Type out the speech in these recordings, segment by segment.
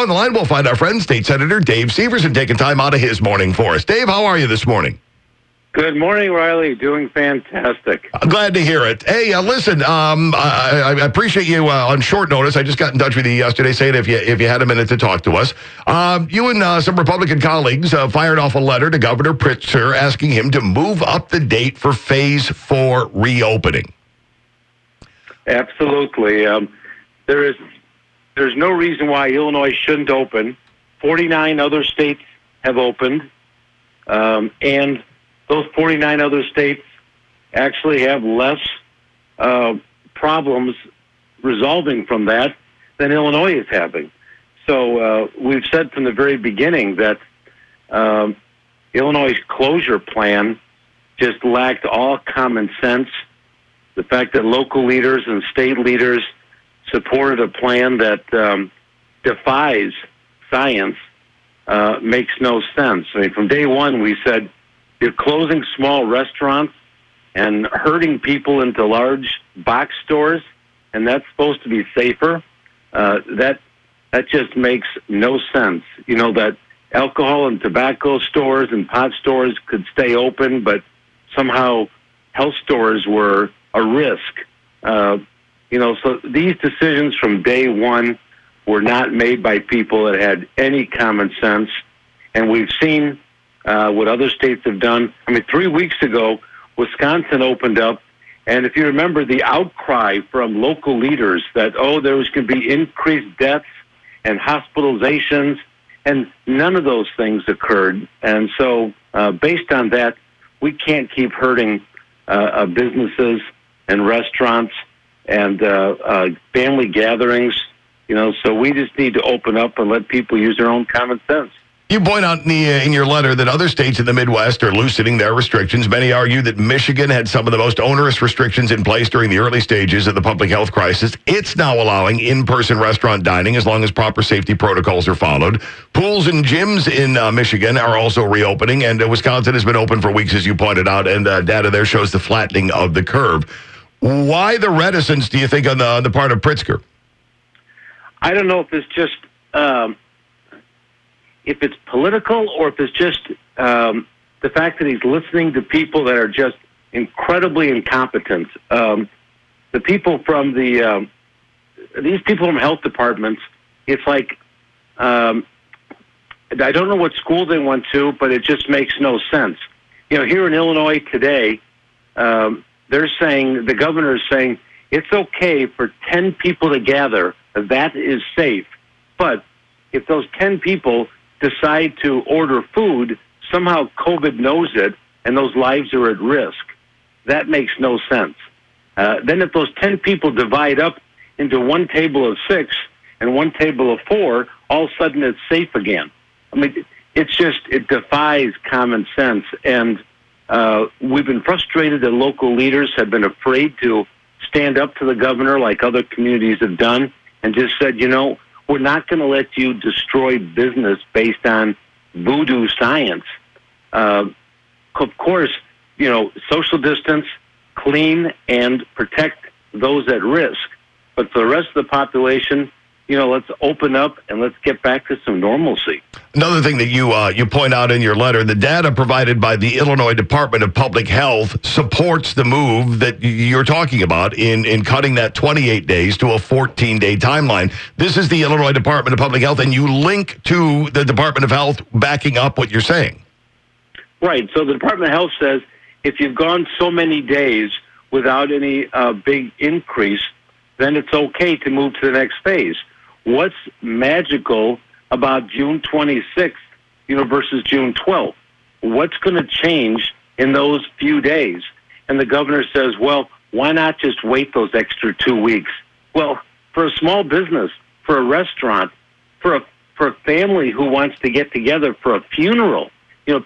on the line, we'll find our friend, State Senator Dave Syverson, taking time out of his morning for us. Dave, how are you this morning? Good morning, Riley. Doing fantastic. I'm glad to hear it. Hey, listen, I appreciate you on short notice. I just got in touch with you yesterday saying if you had a minute to talk to us. You and some Republican colleagues fired off a letter to Governor Pritzker asking him to move up the date for Phase 4 reopening. Absolutely. There's no reason why Illinois shouldn't open. 49 other states have opened, and those 49 other states actually have less problems resolving from that than Illinois is having. So we've said from the very beginning that Illinois' closure plan just lacked all common sense. The fact that local leaders and state leaders supported a plan that defies science makes no sense. I mean, from day one, we said, you're closing small restaurants and herding people into large box stores, and that's supposed to be safer. That just makes no sense. You know, that alcohol and tobacco stores and pot stores could stay open, but somehow health stores were a risk. So these decisions from day one were not made by people that had any common sense, and we've seen what other states have done. I mean, 3 weeks ago, Wisconsin opened up, and if you remember the outcry from local leaders that, there was going to be increased deaths and hospitalizations, and none of those things occurred. And so based on that, we can't keep hurting businesses and restaurants and family gatherings, so we just need to open up and let people use their own common sense. You point out in your letter that other states in the Midwest are loosening their restrictions. Many argue that Michigan had some of the most onerous restrictions in place during the early stages of the public health crisis. It's now allowing in-person restaurant dining as long as proper safety protocols are followed. Pools and gyms in Michigan are also reopening, and Wisconsin has been open for weeks, as you pointed out, and data there shows the flattening of the curve. Why the reticence, do you think, on the part of Pritzker? I don't know if it's just... if it's political or if it's just the fact that he's listening to people that are just incredibly incompetent. The people from these people from health departments, it's like, I don't know what school they went to, but it just makes no sense. Here in Illinois today, they're saying, the governor is saying, it's okay for 10 people to gather. That is safe. But if those 10 people decide to order food, somehow COVID knows it, and those lives are at risk. That makes no sense. Then if those 10 people divide up into one table of 6 and one table of 4, all of a sudden it's safe again. I mean, it defies common sense. And we've been frustrated that local leaders have been afraid to stand up to the governor like other communities have done and just said, we're not going to let you destroy business based on voodoo science. Of course, social distance, clean, and protect those at risk. But for the rest of the population, let's open up and let's get back to some normalcy. Another thing that you point out in your letter, the data provided by the Illinois Department of Public Health supports the move that you're talking about in cutting that 28 days to a 14-day timeline. This is the Illinois Department of Public Health, and you link to the Department of Health backing up what you're saying. Right. So the Department of Health says if you've gone so many days without any big increase, then it's okay to move to the next phase. What's magical about June 26th, versus June 12th? What's going to change in those few days? And the governor says, well, why not just wait those extra 2 weeks? Well, for a small business, for a restaurant, for a family who wants to get together for a funeral,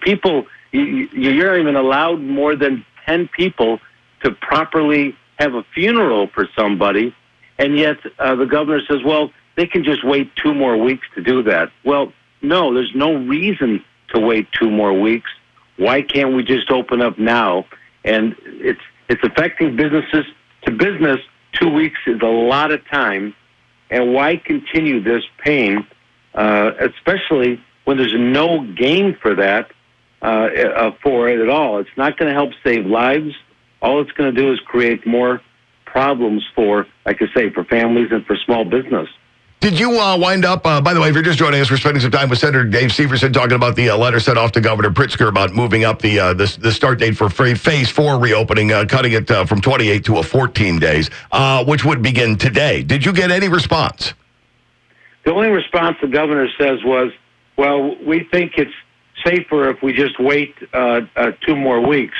people, you're not even allowed more than 10 people to properly have a funeral for somebody. And yet the governor says, well, they can just wait 2 more weeks to do that. Well, no, there's no reason to wait 2 more weeks. Why can't we just open up now? And it's affecting businesses. To business, 2 weeks is a lot of time. And why continue this pain especially when there's no gain for that, for it at all. It's not going to help save lives. All it's going to do is create more problems for, like I say, for families and for small business. Did you wind up, by the way, if you're just joining us, we're spending some time with Senator Dave Syverson talking about the letter sent off to Governor Pritzker about moving up the start date for phase 4 reopening, cutting it from 28 to 14 days, which would begin today. Did you get any response? The only response the governor says was, well, we think it's safer if we just wait 2 more weeks.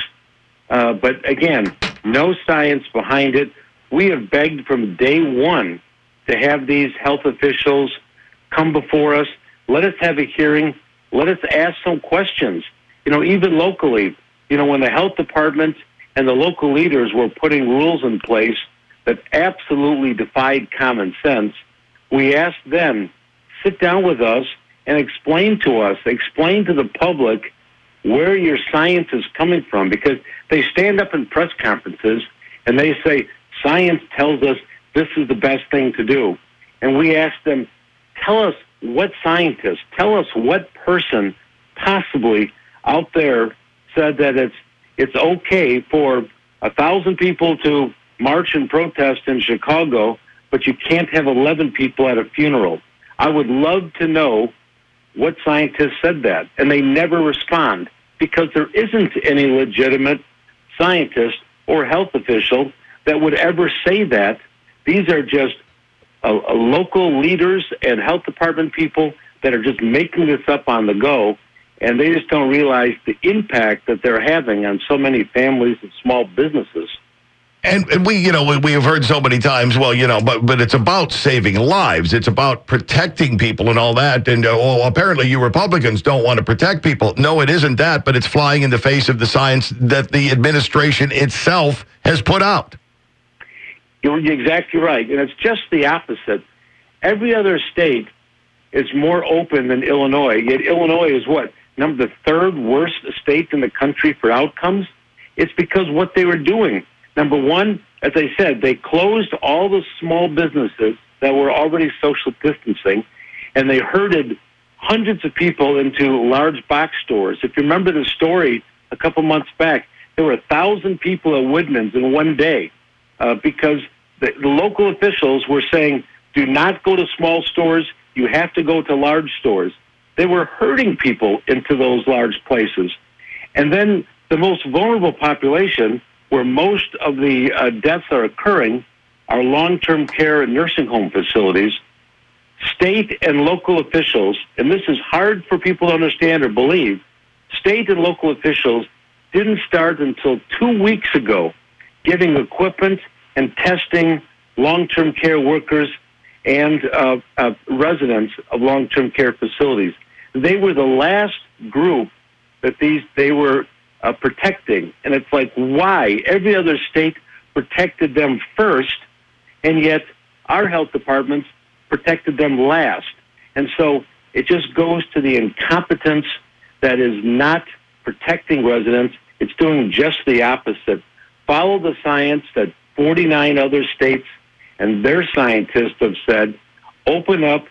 But again, no science behind it. We have begged from day one to have these health officials come before us. Let us have a hearing. Let us ask some questions. Even locally, when the health department and the local leaders were putting rules in place that absolutely defied common sense, we asked them, sit down with us and explain to the public where your science is coming from, because they stand up in press conferences and they say, science tells us this is the best thing to do. And we ask them, tell us what scientist, tell us what person possibly out there said that it's okay for 1,000 people to march and protest in Chicago, but you can't have 11 people at a funeral. I would love to know what scientist said that. And they never respond, because there isn't any legitimate scientist or health official that would ever say that. These are just local leaders and health department people that are just making this up on the go, and they just don't realize the impact that they're having on so many families and small businesses. And we have heard so many times, but it's about saving lives. It's about protecting people and all that. And apparently you Republicans don't want to protect people. No, it isn't that, but it's flying in the face of the science that the administration itself has put out. You're exactly right, and it's just the opposite. Every other state is more open than Illinois, yet Illinois is the 3rd worst state in the country for outcomes. It's because what they were doing. Number one, as I said, they closed all the small businesses that were already social distancing, and they herded hundreds of people into large box stores. If you remember the story a couple months back, there were 1,000 people at Woodman's in one day. Because the local officials were saying, do not go to small stores, you have to go to large stores. They were herding people into those large places. And then the most vulnerable population, where most of the deaths are occurring, are long-term care and nursing home facilities. State and local officials, and this is hard for people to understand or believe, state and local officials didn't start until 2 weeks ago giving equipment and testing long-term care workers and residents of long-term care facilities. They were the last group that they were protecting. And it's like, why? Every other state protected them first, and yet our health departments protected them last. And so it just goes to the incompetence that is not protecting residents. It's doing just the opposite. Follow the science that 49 other states and their scientists have said. Open up,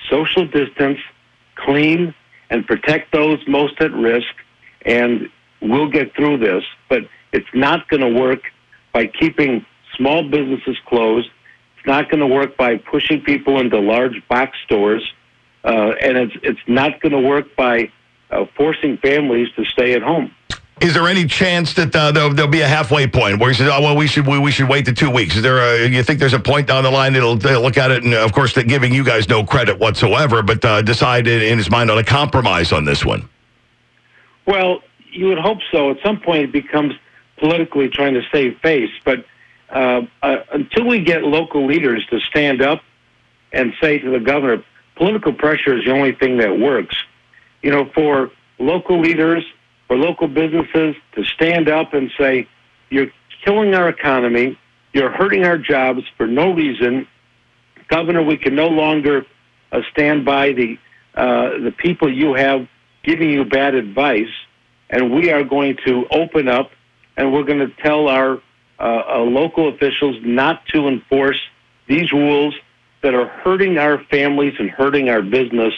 social distance, clean, and protect those most at risk, and we'll get through this. But it's not going to work by keeping small businesses closed. It's not going to work by pushing people into large box stores, and it's not going to work by forcing families to stay at home. Is there any chance that there'll be a halfway point where he says, "Oh well, we should wait the 2 weeks"? Is there you think there's a point down the line they'll look at it, and of course they're giving you guys no credit whatsoever, but decide in his mind on a compromise on this one? Well, you would hope so. At some point, it becomes politically trying to save face, but until we get local leaders to stand up and say to the governor, political pressure is the only thing that works. For local leaders, for local businesses to stand up and say, you're killing our economy, you're hurting our jobs for no reason. Governor, we can no longer stand by the people you have giving you bad advice, and we are going to open up, and we're going to tell our local officials not to enforce these rules that are hurting our families and hurting our business,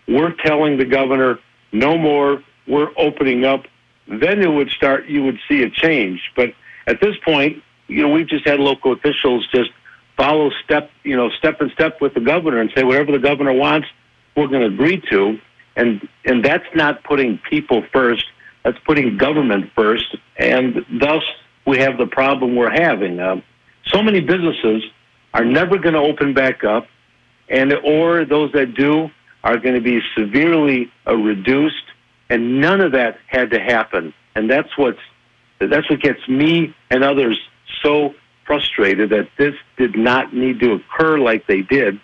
we're telling the governor, no more, we're opening up. Then it would start, you would see a change. But at this point, we've just had local officials just follow step in step with the governor and say whatever the governor wants, we're going to agree to. And that's not putting people first. That's putting government first. And thus, we have the problem we're having. So many businesses are never going to open back up, or those that do are going to be severely reduced. And none of that had to happen. And that's what gets me and others so frustrated, that this did not need to occur like they did.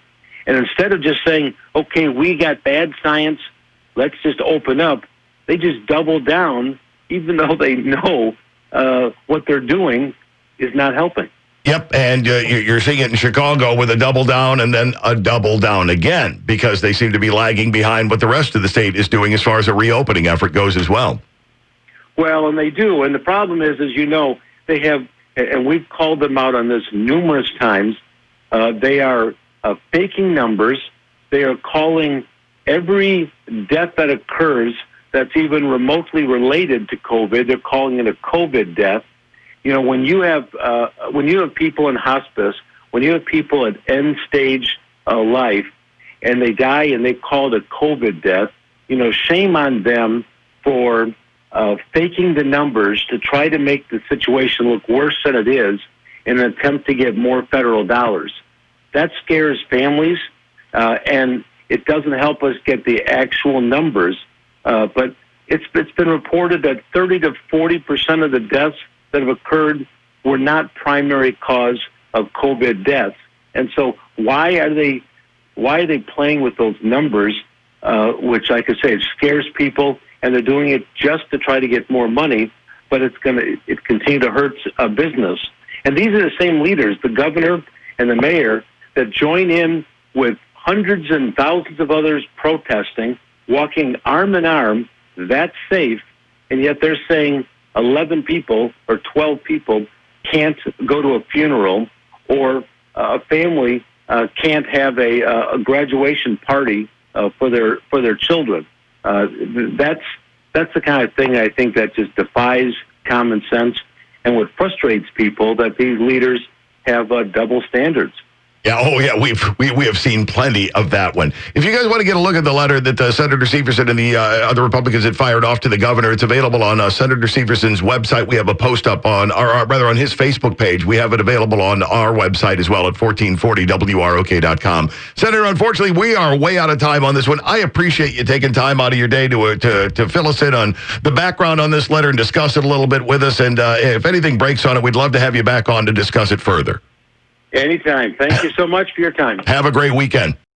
And instead of just saying, okay, we got bad science, let's just open up, they just double down, even though they know what they're doing is not helping. Yep, and you're seeing it in Chicago with a double down and then a double down again, because they seem to be lagging behind what the rest of the state is doing as far as a reopening effort goes as well. Well, and they do. And the problem is, as you know, they have, and we've called them out on this numerous times, they are faking numbers. They are calling every death that occurs that's even remotely related to COVID, they're calling it a COVID death. When you have people in hospice, when you have people at end stage life, and they die and they call it a COVID death, shame on them for faking the numbers to try to make the situation look worse than it is in an attempt to get more federal dollars. That scares families, and it doesn't help us get the actual numbers. But it's been reported that 30 to 40% of the deaths that have occurred were not primary cause of COVID deaths. And so why are they playing with those numbers, which, like I say, it scares people, and they're doing it just to try to get more money, but it continue to hurt business. And these are the same leaders, the governor and the mayor, that join in with hundreds and thousands of others protesting, walking arm in arm, that's safe, and yet they're saying 11 people or 12 people can't go to a funeral, or a family can't have a graduation party for their children. That's the kind of thing I think that just defies common sense, and what frustrates people, that these leaders have double standards. Yeah, we have seen plenty of that one. If you guys want to get a look at the letter that Senator Syverson and the other Republicans had fired off to the governor, it's available on Senator Syverson's website. We have a post up on, or rather on his Facebook page. We have it available on our website as well at 1440WROK.com. Senator, unfortunately, we are way out of time on this one. I appreciate you taking time out of your day to fill us in on the background on this letter and discuss it a little bit with us. And if anything breaks on it, we'd love to have you back on to discuss it further. Anytime. Thank you so much for your time. Have a great weekend.